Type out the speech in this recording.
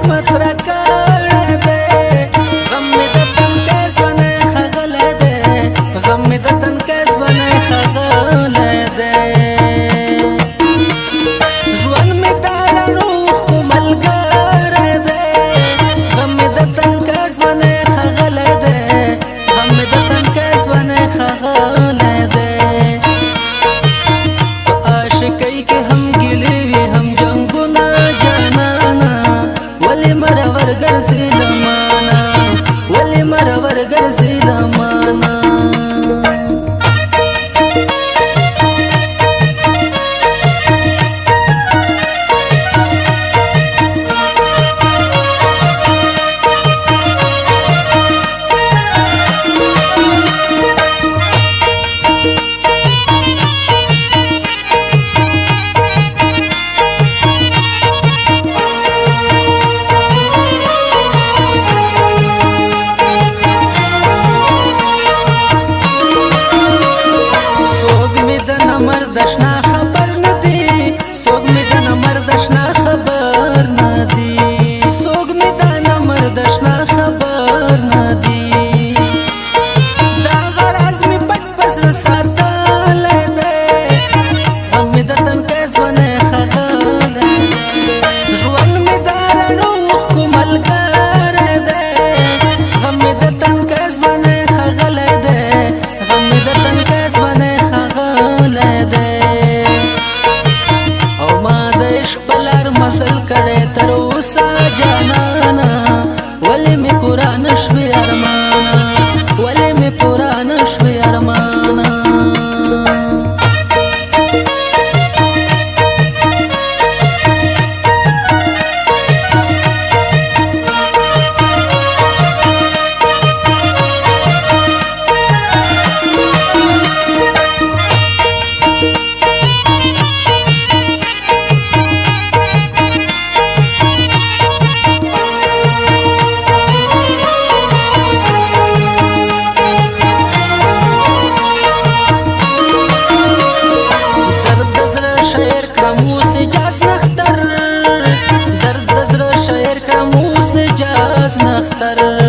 قسمت را کړی دی غم مې د تن کې ځوانۍ ښاغلی دی غم مې د تن کې ځوانۍ ښاغلی دی ژوند مې د رڼو اوښکو ملګری دی غم مې د تن کې ځوانۍ ښاغلی دی غم مې د تن کې ځوانۍ ښاغلی دی په عاشقۍ کې هم ګیلې وي هم جنګونه جانانه ولې مرور ګرځې له مانه ولې مرور ګرځې له مانه مرد شنا خبر ندی سوګ می د مرد شنا خبر ندی سوګ می د مرد شنا خبر ندی دا غراز می پټ پسر ساتلای دی غم می د تن کې ځوانۍ ښاغلی ژوند می د رڼو اوښکو ملګری دی غم می د تن کې ژوندۍ ښاغلی دی غم می د تن کې ژوندۍ او ما د عشق په لار مزل کړی تر اوسه جانانه ولې مې پوره نه شوې ارمانه ولې مې پوره نه شوې ارمانه نختر